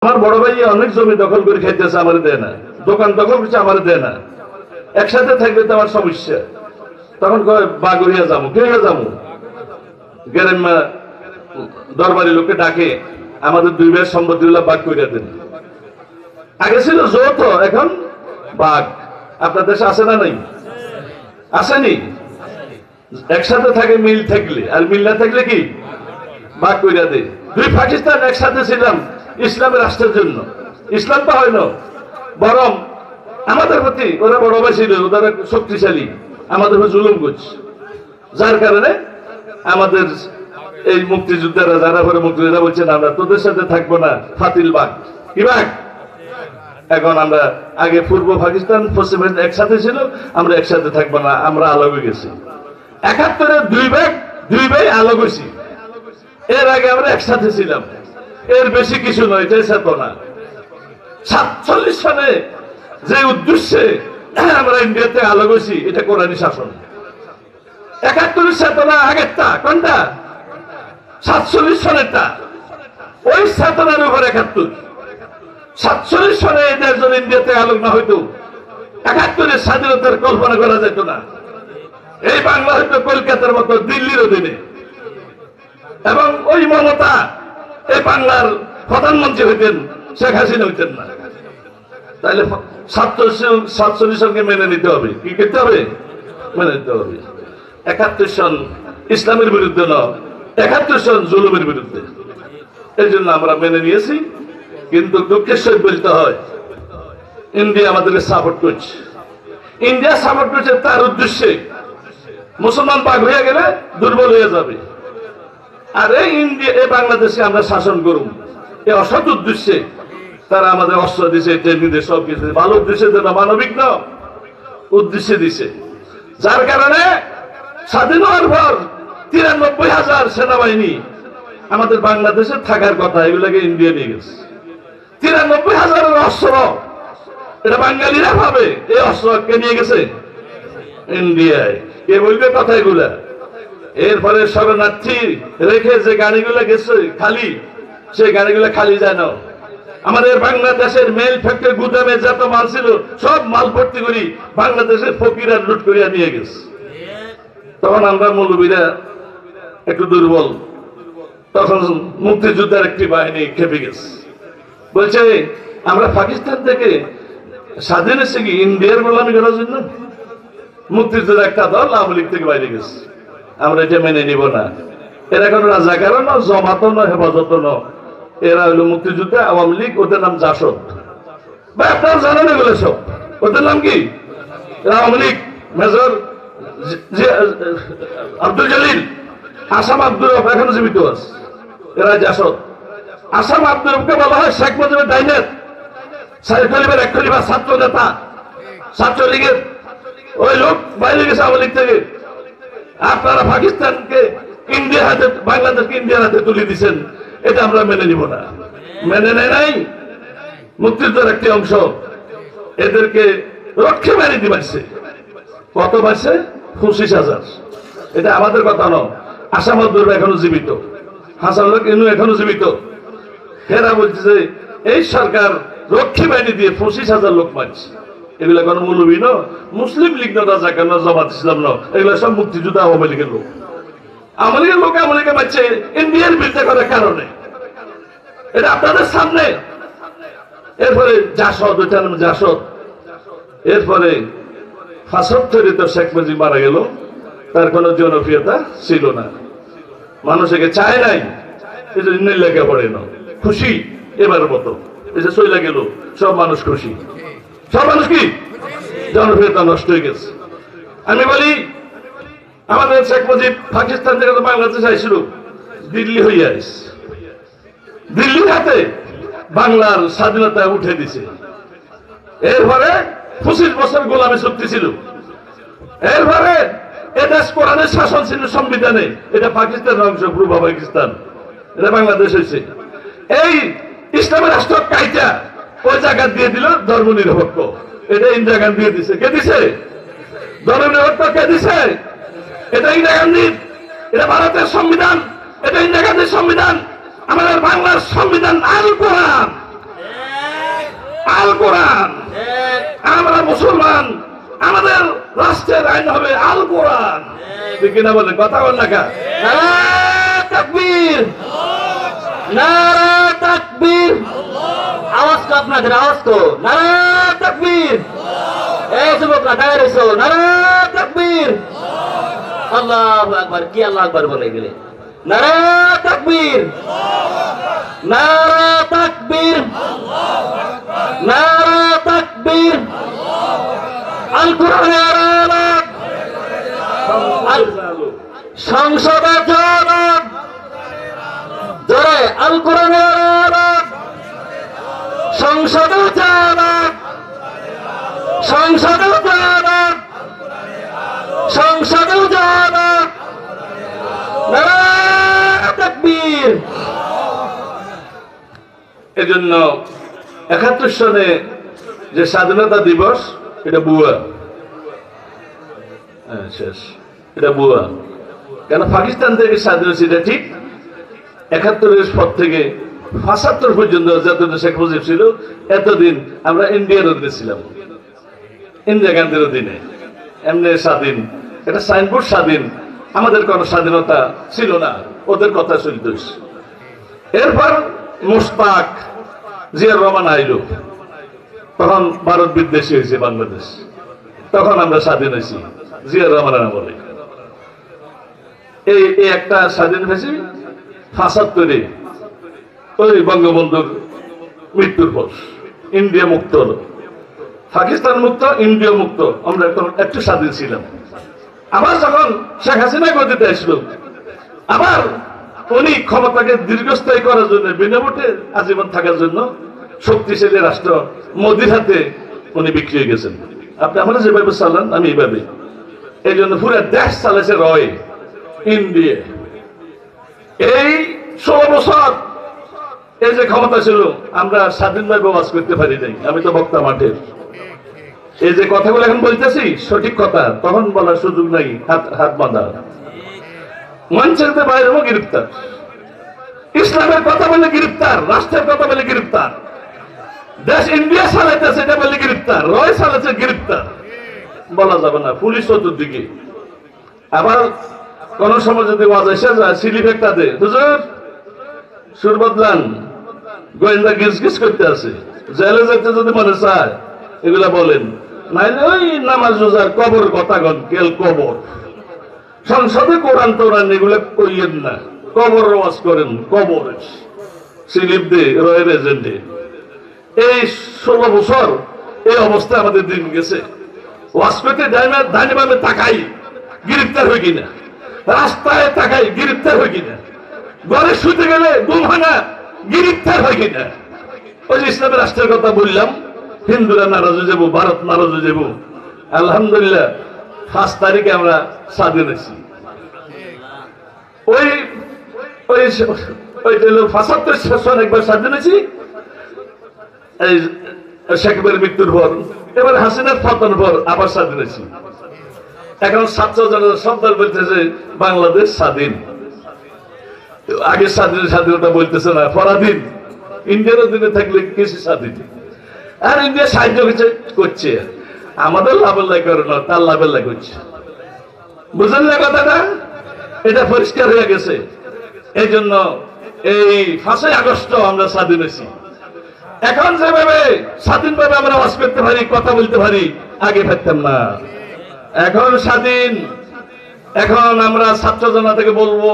আমার বড় ভাই অনেক জমি দখল করে খাইতেছে, আমার দেয় না। দোকান দখল করছে, আমার দেয় না। একসাথে থাকলে তো আমার সমস্যা। তখন কয় বাগুড়িয়া যাবো, কে যাবো? গ্রাম্য দরবারি লোককে ডাকে, আমাদের দুই ভাইয়ের সম্পত্তি গুলা বাগ করে দেন। আগে ছিল যৌথ, এখন বাঘ। আপনার দেশে আছে না? নাই? আসেনি? একসাথে থাকে মিল থাকলে, আর মিল না থাকলে কি বাঘ কইরা দেয়। দুই পাকিস্তান একসাথে ছিলাম ইসলামের রাষ্ট্রের জন্য। ইসলাম তো হয় না, বরং আমাদের প্রতি ওরা বড় ভাই ছিল, ওরা শক্তিশালী, আমাদের জুলুম করছে। যার কারণে আমাদের এই মুক্তিযোদ্ধারা যারা পরে মুক্তিযোদ্ধা বলছেন আমরা তোদের সাথে থাকবো না, ফাতিল বাঘ। কি বাঘ? এখন আমরা আগে পূর্ব পাকিস্তান পশ্চিম একসাথে ছিল, আমরা একসাথে থাকবো না, আমরা আলাদা হয়ে গেছি। ৭১-এ দুই ভাই আলাদা হয়েছি। এর আগে আমরা একসাথে ছিলাম, এর বেশি কিছু নয়, এটাই চেতনা। ৪৭ সালে যে উদ্দেশ্যে আমরা ইন্ডিয়াতে আলাদা হয়েছি, এটা কোরআনী শাসন। ৭১-এর চেতনা আগেরটা, কোনটা? ৪৭ সনেরটা। ওই চেতনার উপর ৭১। ৪৭ সনে এদের যদি ইন্ডিয়াতে আলোক না হইতো, ৭১-এর স্বাধীনতার কল্পনা করা যেত না। এই বাংলা হইতো কলকাতার মতো দিল্লির অধীনে, এবং ওই মমতা এই বাংলার প্রধানমন্ত্রী হইতেন, শেখ হাসিনা হইতেন না। তাহলে ৪৭ সনকে মেনে নিতে হবে। কি করতে হবে? মেনে নিতে হবে। ৭১ সন ইসলামের বিরুদ্ধে নয়, ৭১ সন জুলুমের বিরুদ্ধে। এই জন্য আমরা মেনে নিয়েছি। কিন্তু দুঃখের সহিত বলতে হয়, ইন্ডিয়া আমাদেরকে সাপোর্ট করছে। ইন্ডিয়া সাপোর্ট করছে তার উদ্দেশ্যে মুসলমান পাক হয়ে গেলে দুর্বল হয়ে যাবে, আর এই ইন্ডিয়া এই বাংলাদেশে আমরা শাসন করুন, এই অসৎ উদ্দেশ্যে তারা আমাদের অস্ত্র দিছে, ট্রেনিং দিয়ে সব কিছু ভালো উদ্দেশ্যে, মানবিক না উদ্দেশ্যে দিছে। যার কারণে স্বাধীন হওয়ার পর ৯৩,০০০ সেনাবাহিনী আমাদের বাংলাদেশে থাকার কথা, এগুলোকে ইন্ডিয়া নিয়ে গেছে। ৯৩,০০০ অস্ত্র এটা বাঙালিরা পাবে, এই অস্ত্র কে নিয়ে গেছে? ইন্ডিয়ায়। কে বলবে কথা এগুলা? এরপরে শরণার্থী রেখে যে গাড়িগুলো গেছে খালি, সেই গাড়িগুলো খালি যায় না। আমাদের বাংলাদেশের মেল ফ্যাক্টরি গুদামে যত মাল ছিল সব মাল ভর্তি করি বাংলাদেশের ফকিরা লুট করিয়া নিয়ে গেছে। তখন আমরা মৌলবীরা একটু দুর্বল, তখন মুক্তিযোদ্ধার একটি বাহিনী খেপে গেছে, বলছে আমরা পাকিস্তান থেকে স্বাধীন এসে কি ইন্ডিয়ার গোলামি করার জন্য? মুক্তিযোদ্ধার একটা দল আওয়ামী লীগ থেকে বাইরে গেছে, আমরা এটা মেনে নিব না। এরা কোনো রাজাকারও না, জমাতো না, হেফাজত না, এরা হলো মুক্তিযোদ্ধা, আওয়ামী লীগ, ওদের নাম জাসদ। বা আপনারা জানেন এগুলো সব, ওদের নাম কি? আওয়ামী লীগ, মেজর আব্দুল জলিল, আসাম আব্দুল রব এখনো জীবিত আছে, এরা জাসদ। আসাম আব্দুল রবকে বলা হয় শেখ মুজিবের ডাইনেট, সাইফ আলীর এক খলিফা ছাত্র নেতা, ছাত্রলীগের ওই লোক বাইরে গেছে আওয়ামী লীগ থেকে। আপনারা পাকিস্তানকে ইন্ডিয়ার হাতে, বাংলাদেশকে ইন্ডিয়ার হাতে তুলে দিচ্ছেন, এটা আমরা মেনে নিব না। মেনে নেয় নাই মুক্তিযুদ্ধের একটি অংশ, এদেরকে রক্ষে বাড়িতে পারছে। কত পারছে? ২৫,০০০। এটা আমাদের কথা নয়। আসাম আব্দুল এখনো জীবিত, হাসান ইনু এখনো জীবিত। এরা বলছে এই সরকার রক্ষী বাহিনী দিয়ে ২৫,০০০ লোক মারছে। এগুলা কোনো মৌলবী ন, মুসলিম লীগ না, রাজাকার না, জামাত ইসলাম না, এগুলা সব মুক্তিযোদ্ধা আওয়ামী লীগের লোক। আওয়ামী লীগের লোক আওয়ামী লীগে মারছে ইন্ডিয়ার বিরুদ্ধে করার কারণে, এটা আপনাদের সামনে। এরপরে জাসদ, ওইটা নাম জাসদ। এরপরে ৭৫ তো শেখ মুজিব মারা গেল, তার কোনো জনপ্রিয়তা ছিল না, মানুষকে চায় নাই, এই যে লেখা পড়ে না, খুশি এবার মতো, এই যে চলে গেল, সব মানুষ খুশি। সব মানুষ কি জনপ্রিয়তা নষ্ট হয়ে গেছে। আমি বলি আমাদের শেখ মুজিব পাকিস্তান থেকে তো বাংলাদেশ আইছিল, দিল্লি হইয়া আইস, দিল্লির হাতে বাংলার স্বাধীনতা উঠে দিছে। এরপরে ২৫ বছর গোলামি চুক্তি ছিল। এরপরে এদেশ কোরআনের শাসন ছিল সংবিধানে, এটা পাকিস্তানের অংশ, পূর্ব পাকিস্তান, এটা বাংলাদেশ হয়েছে। এই ইসলামের রাষ্ট্র কাইটা ওই জায়গা দিয়ে দিল ধর্ম নিরপেক্ষ, এটা ইন্দিরা গান্ধী দিয়ে দিছে। কে দিছে? ধর্ম নিরপেক্ষ কে দিছে? এটা ইন্দিরা গান্ধী, এটা ভারতের সংবিধান, এটা ইন্দিরা গান্ধীর সংবিধান। আমাদের বাংলার সংবিধান আল কোরআন, কোরআন। আমরা মুসলমান, আমাদের রাষ্ট্রের আইন হবে আল কোরআন। ঠিক কিনা বলেন? কথা বল না কা? নারায়ে তাকবীর, নারায়ে তাকবীর। আওয়াজ তো আপনাদের, আওয়াজ তো। নারায়ে তাকবীর। এই যুবকরা দাঁড়িয়ে রয়েছো, নারায়ে তাকবীর। আল্লাহু আকবার। কি আল্লাহু আকবার বলে গেলে? নারায়ে তাকবীর, নারায়ে তাকবীর, নারায়ে তাকবীর। আল কোরআনের আলো, সংসদে চলো জোরে। আল কোরআনের আলো, সংসদে চলো, সংসদে চলো, সংসদে চলো। নারায়ে তাকবীর। এজন্য ৭১ সনে যে স্বাধীনতা দিবস, এটা বুয়া, শেষ, এটা বুয়া। কেন পাকিস্তান থেকে স্বাধীন হয়েছে এটা ঠিক, ৭১-এর পর থেকে ৭৫ পর্যন্ত যতদিন শেখ মুজিব ছিল এতদিন আমরা ইন্ডিয়ার অধীনে ছিলাম, ইন্দিরা গান্ধীর অধীনে। এমনি স্বাধীন, এটা সাইনবোর্ড স্বাধীন, আমাদের কোনো স্বাধীনতা ছিল না, ওদের কথা চলত। এরপর মুশতাক জিয়াউর রহমান আইল, তখন ভারত বিদ্বেষী হয়েছে বাংলাদেশ, তখন আমরা স্বাধীন হয়েছি জিয়াউর রহমানের আমলে। এই একটা স্বাধীন হয়েছি ৭৫-এ, ওই বঙ্গবন্ধুর মৃত্যুর পর ইন্ডিয়া মুক্ত হলো, পাকিস্তান মুক্ত, ইন্ডিয়া মুক্ত, আমরা এখন একটু স্বাধীন ছিলাম। আবার যখন শেখ হাসিনা গদিতে আসলো, আবার উনি ক্ষমতাকে দীর্ঘস্থায়ী করার জন্য, বিনা ভোটে আজীবন থাকার জন্য শক্তিশালী রাষ্ট্র মোদির হাতে উনি বিক্রি হয়ে গেছেন। আপনি আমরা যেভাবে চালান, আমি এইভাবে। এই জন্য পুরো দেশ চালাইছে রয় ইন্ডিয়া। এই ১৬ বছর এই যে ক্ষমতা ছিল, আমরা স্বাধীনভাবে ওয়াজ করতে পারি নাই। আমি তো বক্তা মাঠের, এই যে কথাগুলো এখন বলতেছি সঠিক কথা, তখন বলার সুযোগ নাই, হাত বাঁধা। মঞ্চের বাইরেও গ্রেফতার, ইসলামের কথা বলে গ্রেফতার, রাষ্ট্রের কথা বলে গ্রেফতার, দেশ ইন্ডিয়া চালাইতেছে এটা বলে গ্রেফতার, রয় চালাচ্ছে গ্রেফতার, বলা যাবে না। পুলিশ চতুর্দিকে। আবার কোন সময় যদি ওয়াজ এসে যায়, সিলিপ একটা দে, হুজুর সুর বদলান, গোয়েন্দা গিজ গিজ করতে আছে, জেলে যেতে যদি মনে চায় এগুলা বলেন, নাইলে ওই নামাজ রোজার কবর কথা গন, কেল কবর, সংসদে কোরআন টোরান এগুলো কইয়েন না, কবর ওয়াজ করেন, কবর সিলিপ দে রয়ের এজেন্টে। এই ১৬ বছর এই অবস্থা আমাদের দিন গেছে। ওয়াজ করতে ডাইনে বামে তাকাই, গ্রেফতার হই কিনা, রাস্তায় তাকাই, গ্রেফতার হই কিনা, ঘরে শুতে গেলে গুম হয় না, গ্রেফতার হয় কিনা। ওই যে ইসলামের রাষ্ট্রের কথা বললাম, হিন্দুরা নারাজ হয়ে যাবো, ভারত নারাজ হয়ে যাবো। আলহামদুলিল্লাহ ৫ তারিখে আমরা স্বাধীন হয়েছি। ওই ওই ওই ৭৫ সন একবার স্বাধীন হয়েছি, এই শেখের মৃত্যুর পর, এবার হাসিনার পতন পর আবার স্বাধীন হয়েছি। এখন ছাত্র জনতা সন্তান বলতেছে বাংলাদেশ স্বাধীন। আগে স্বাধীনতা বলতেছে না, পরাধীন। ইন্ডিয়ার অধীনে থাকলে কিছু স্বাধীন, আর ইন্ডিয়া সাহায্য করছে, আমাদের লাভের লাই করে না, তার লাভের লাই করছে। বুঝলেন না কথাটা? এটা পরিষ্কার হয়ে গেছে। এই জন্য এই ৫ই আগস্ট আমরা স্বাধীন হয়েছি। এখন যেভাবে স্বাধীনভাবে আমরা বাস করতে পারি, কথা বলতে পারি, আগে পারতাম না। এখন স্বাধীন। এখন আমরা ছাত্র জনতাকে বলবো,